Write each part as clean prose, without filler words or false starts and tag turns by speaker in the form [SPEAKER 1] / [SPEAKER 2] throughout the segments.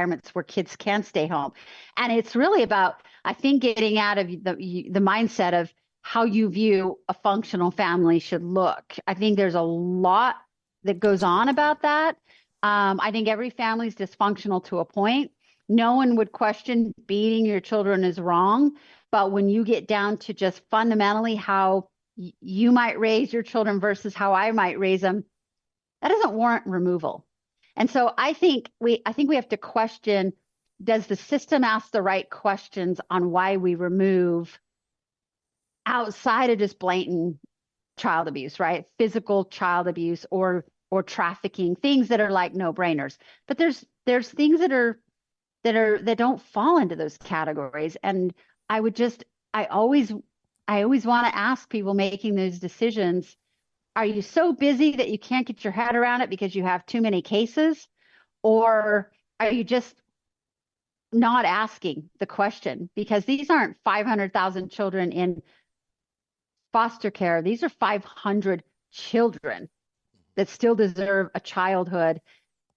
[SPEAKER 1] environments where kids can stay home. And it's really about, I think, getting out of the mindset of how you view a functional family should look. I think there's a lot that goes on about that. I think every family is dysfunctional to a point. No one would question beating your children is wrong. But when you get down to just fundamentally how you might raise your children versus how I might raise them, that doesn't warrant removal. And so I think we have to question, does the system ask the right questions on why we remove outside of just blatant child abuse, right? Physical child abuse or trafficking, things that are like no-brainers. But there's things that don't fall into those categories. And I always want to ask people making those decisions, are you so busy that you can't get your head around it because you have too many cases? Or are you just not asking the question? Because these aren't 500,000 children in foster care. These are 500 children that still deserve a childhood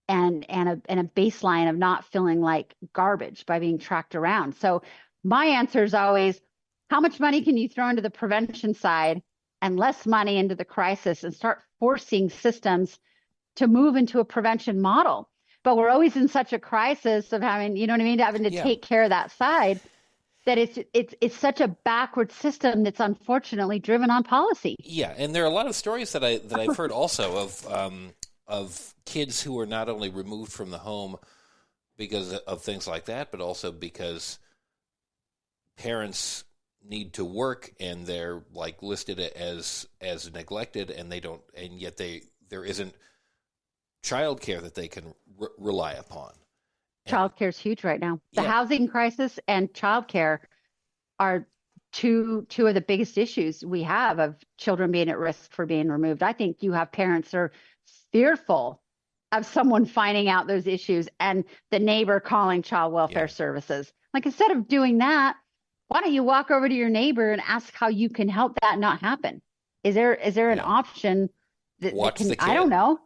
[SPEAKER 1] and a baseline of not feeling like garbage by being tracked around. So my answer is always, how much money can you throw into the prevention side and less money into the crisis, and start forcing systems to move into a prevention model? But we're always in such a crisis of having, you know what I mean, having to take care of that side, that it's such a backward system that's unfortunately driven on policy.
[SPEAKER 2] Yeah, and there are a lot of stories that I've heard also of kids who are not only removed from the home because of things like that, but also because parents need to work and they're like listed as neglected, and they don't, and yet there isn't childcare that they can rely upon.
[SPEAKER 1] Childcare is huge right now. The housing crisis and childcare are two of the biggest issues we have of children being at risk for being removed. I think you have parents that are fearful of someone finding out those issues and the neighbor calling child welfare services. Like, instead of doing that, why don't you walk over to your neighbor and ask how you can help that not happen? Is there an option that can, I don't know.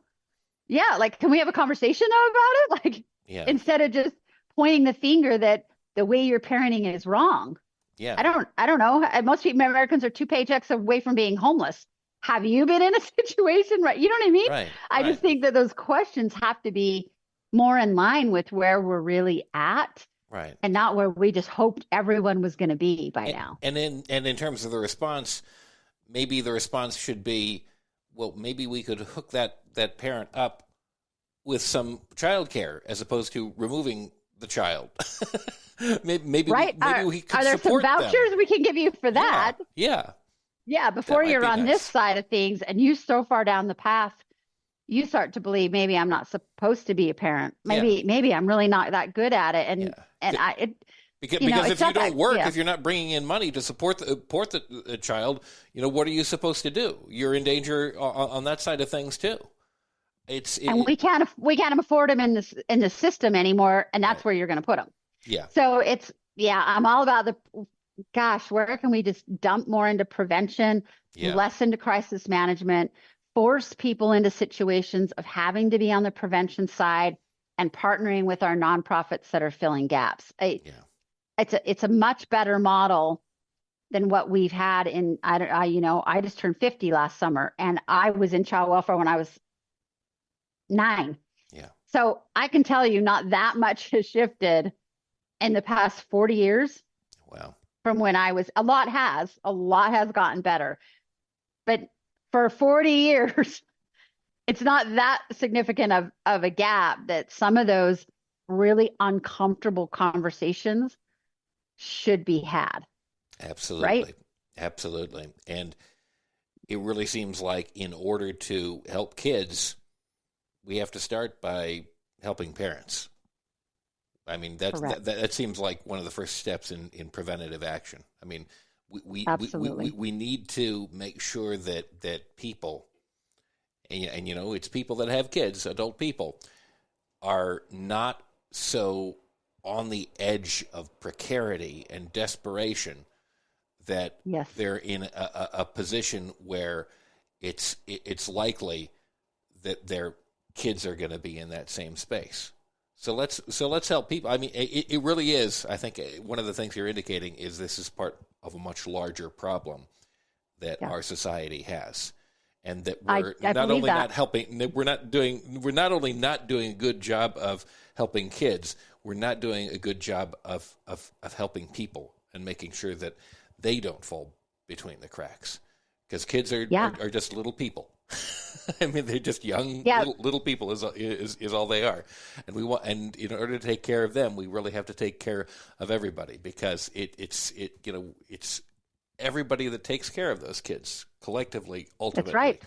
[SPEAKER 1] Yeah. Like, can we have a conversation though about it? Like, instead of just pointing the finger that the way you're parenting is wrong.
[SPEAKER 2] Yeah.
[SPEAKER 1] I don't know. Most Americans are 2 paychecks away from being homeless. Have you been in a situation, right? You know what I mean?
[SPEAKER 2] Right.
[SPEAKER 1] I just think that those questions have to be more in line with where we're really at.
[SPEAKER 2] Right.
[SPEAKER 1] And not where we just hoped everyone was going to be by now.
[SPEAKER 2] And in terms of the response, maybe the response should be, well, maybe we could hook that parent up with some childcare as opposed to removing the child. maybe
[SPEAKER 1] right.
[SPEAKER 2] we could
[SPEAKER 1] are there
[SPEAKER 2] support
[SPEAKER 1] some vouchers
[SPEAKER 2] them.
[SPEAKER 1] we can give you for that?
[SPEAKER 2] Yeah.
[SPEAKER 1] Before you're on this side of things and you so far down the path, you start to believe maybe I'm not supposed to be a parent. Maybe I'm really not that good at it.
[SPEAKER 2] Because if you don't work, if you're not bringing in money to support the child, what are you supposed to do? You're in danger on that side of things too. And
[SPEAKER 1] we can't afford them in the system anymore, and that's where you're going to put them.
[SPEAKER 2] Yeah.
[SPEAKER 1] So I'm all about where can we just dump more into prevention, less into crisis management, force people into situations of having to be on the prevention side and partnering with our nonprofits that are filling gaps. It's a much better model than what we've had in, I just turned 50 last summer, and I was in child welfare when I was 9.
[SPEAKER 2] Yeah.
[SPEAKER 1] So I can tell you not that much has shifted in the past 40 years.
[SPEAKER 2] Wow.
[SPEAKER 1] From when I was, a lot has gotten better. But for 40 years, it's not that significant of a gap that some of those really uncomfortable conversations should be had.
[SPEAKER 2] Absolutely.
[SPEAKER 1] Right?
[SPEAKER 2] Absolutely. And it really seems like in order to help kids, we have to start by helping parents. I mean, that seems like one of the first steps in preventative action. I mean, we need to make sure that people, and it's people that have kids, adult people, are not so on the edge of precarity and desperation that they're in a position where it's likely that their kids are going to be in that same space. So let's help people. I mean, it really is. I think one of the things you're indicating is this is part of a much larger problem that
[SPEAKER 1] Yeah,
[SPEAKER 2] our society has, and that
[SPEAKER 1] I
[SPEAKER 2] we're
[SPEAKER 1] I
[SPEAKER 2] not
[SPEAKER 1] believe
[SPEAKER 2] only
[SPEAKER 1] that.
[SPEAKER 2] not helping, we're not only not doing a good job of helping kids, we're not doing a good job of helping people and making sure that they don't fall between the cracks, because kids
[SPEAKER 1] Yeah,
[SPEAKER 2] are just little people. I mean, they're just young
[SPEAKER 1] yeah,
[SPEAKER 2] little people is all they are, and in order to take care of them, we really have to take care of everybody, because it's everybody that takes care of those kids collectively,
[SPEAKER 1] that's
[SPEAKER 2] ultimately.
[SPEAKER 1] right.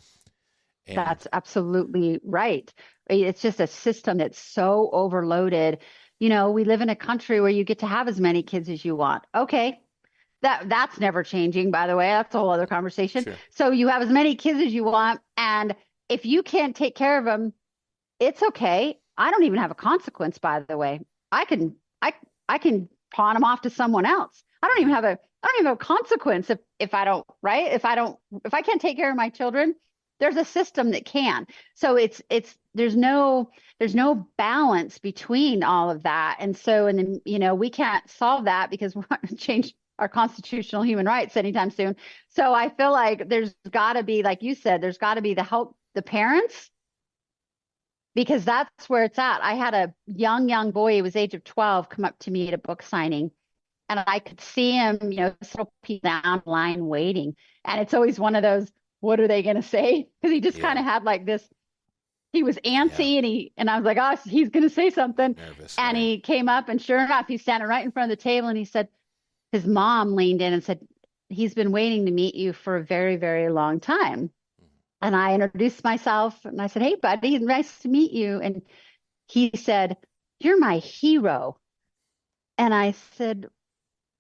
[SPEAKER 2] And
[SPEAKER 1] That's absolutely right. It's just a system that's so overloaded. We live in a country where you get to have as many kids as you want. Okay. That's never changing, by the way. That's a whole other conversation.
[SPEAKER 2] sure,
[SPEAKER 1] So you have as many kids as you want, and if you can't take care of them, it's okay. I don't even have a consequence, by the way. I can I I can pawn them off to someone else. I don't even have a consequence if I don't, right? If I can't take care of my children, there's a system that can. So it's there's no balance between all of that. And so and then, we can't solve that because we're not going to change our constitutional human rights anytime soon. So I feel like there's got to be, like you said, there's got to be the help the parents, because that's where it's at. I had a young boy, he was age of 12, come up to me at a book signing, and I could see him, settle people down line waiting. And it's always one of those, what are they going to say? Because he just kind
[SPEAKER 2] yeah,
[SPEAKER 1] of had like this, he was
[SPEAKER 2] yeah,
[SPEAKER 1] antsy, and I was like, oh, he's going to say something.
[SPEAKER 2] nervous,
[SPEAKER 1] And
[SPEAKER 2] right?
[SPEAKER 1] he came up, and sure enough, he's standing right in front of the table, and he said, his mom leaned in and said, he's been waiting to meet you for a very, very long time. And I introduced myself and I said, hey, buddy, nice to meet you. And he said, you're my hero. And I said,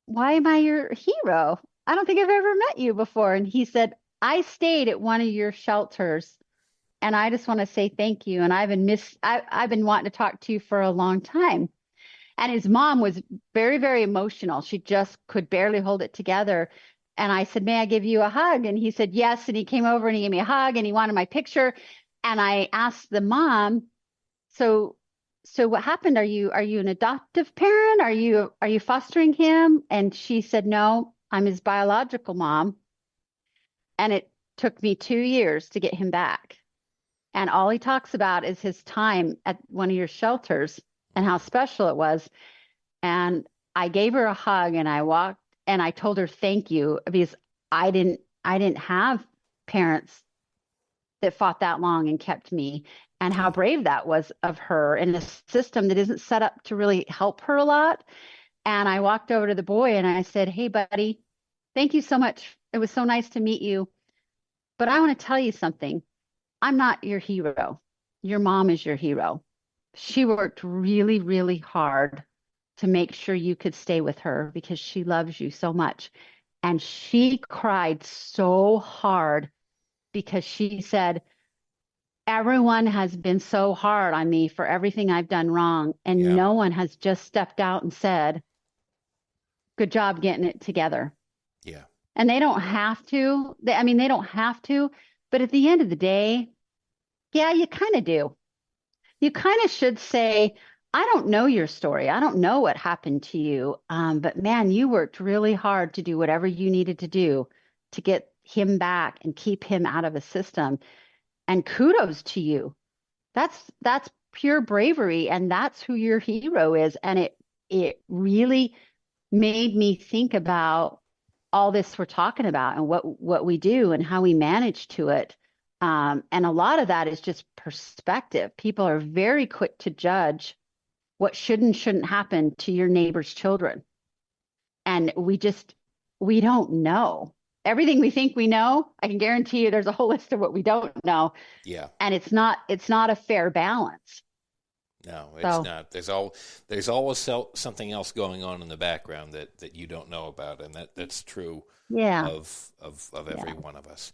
[SPEAKER 1] why am I your hero? I don't think I've ever met you before. And he said, I stayed at one of your shelters and I just want to say thank you. And I've been wanting to talk to you for a long time. And his mom was very, very emotional. She just could barely hold it together. And I said, may I give you a hug? And he said, yes. And he came over and he gave me a hug and he wanted my picture. And I asked the mom, so what happened? Are you an adoptive parent? Are you fostering him? And she said, no, I'm his biological mom. And it took me 2 years to get him back. And all he talks about is his time at one of your shelters and how special it was. And I gave her a hug and I walked and I told her thank you, because I didn't have parents that fought that long and kept me, and how
[SPEAKER 2] Yeah,
[SPEAKER 1] brave that was of her in a system that isn't set up to really help her a lot. And I walked over to the boy and I said, hey, buddy, thank you so much. It was so nice to meet you. But I want to tell you something. I'm not your hero. Your mom is your hero. She worked really, really hard to make sure you could stay with her because she loves you so much. And she cried so hard because she said, everyone has been so hard on me for everything I've done wrong. And
[SPEAKER 2] yeah,
[SPEAKER 1] no one has just stepped out and said, good job getting it together.
[SPEAKER 2] yeah,
[SPEAKER 1] And they don't have to. I mean, they don't have to. But at the end of the day, yeah, you kind of do. You kind of should say, I don't know your story. I don't know what happened to you. But man, you worked really hard to do whatever you needed to do to get him back and keep him out of the system. And kudos to you. That's pure bravery, and that's who your hero is. And it really made me think about all this we're talking about and what we do and how we manage to it. And a lot of that is just perspective. People are very quick to judge what should and shouldn't happen to your neighbor's children. And we don't know. Everything we think we know, I can guarantee you there's a whole list of what we don't know.
[SPEAKER 2] yeah.
[SPEAKER 1] And it's not a fair balance.
[SPEAKER 2] No, it's
[SPEAKER 1] So
[SPEAKER 2] not. There's always something else going on in the background that you don't know about, and that's true
[SPEAKER 1] yeah,
[SPEAKER 2] of every
[SPEAKER 1] yeah.
[SPEAKER 2] one of us.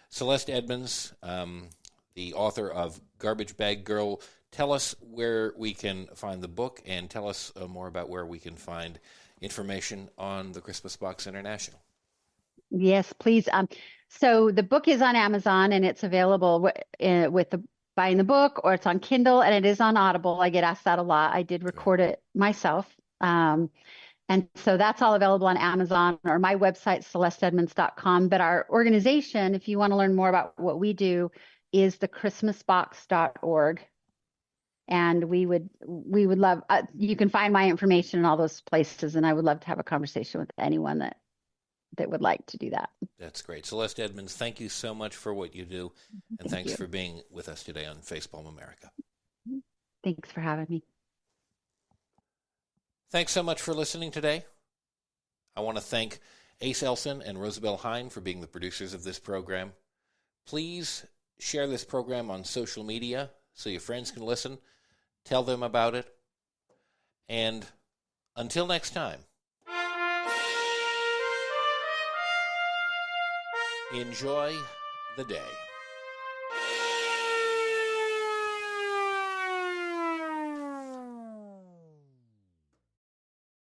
[SPEAKER 2] Celeste Edmunds, the author of Garbage Bag Girl, tell us where we can find the book, and tell us more about where we can find information on the Christmas Box International.
[SPEAKER 1] Yes, please. So the book is on Amazon and it's available with the buying the book, or it's on Kindle, and it is on Audible. I get asked that a lot. I did record it myself. And so that's all available on Amazon or my website, celesteedmunds.com. But our organization, if you want to learn more about what we do, is thechristmasbox.org. And we would love, you can find my information in all those places. And I would love to have a conversation with anyone that would like to do that.
[SPEAKER 2] That's great. Celeste Edmunds, thank you so much for what you do. And thanks for being with us today on Facepalm America.
[SPEAKER 1] Thanks for having me.
[SPEAKER 2] Thanks so much for listening today. I want to thank Ace Elson and Rosabelle Hine for being the producers of this program. Please share this program on social media so your friends can listen. Tell them about it. And until next time, enjoy the day.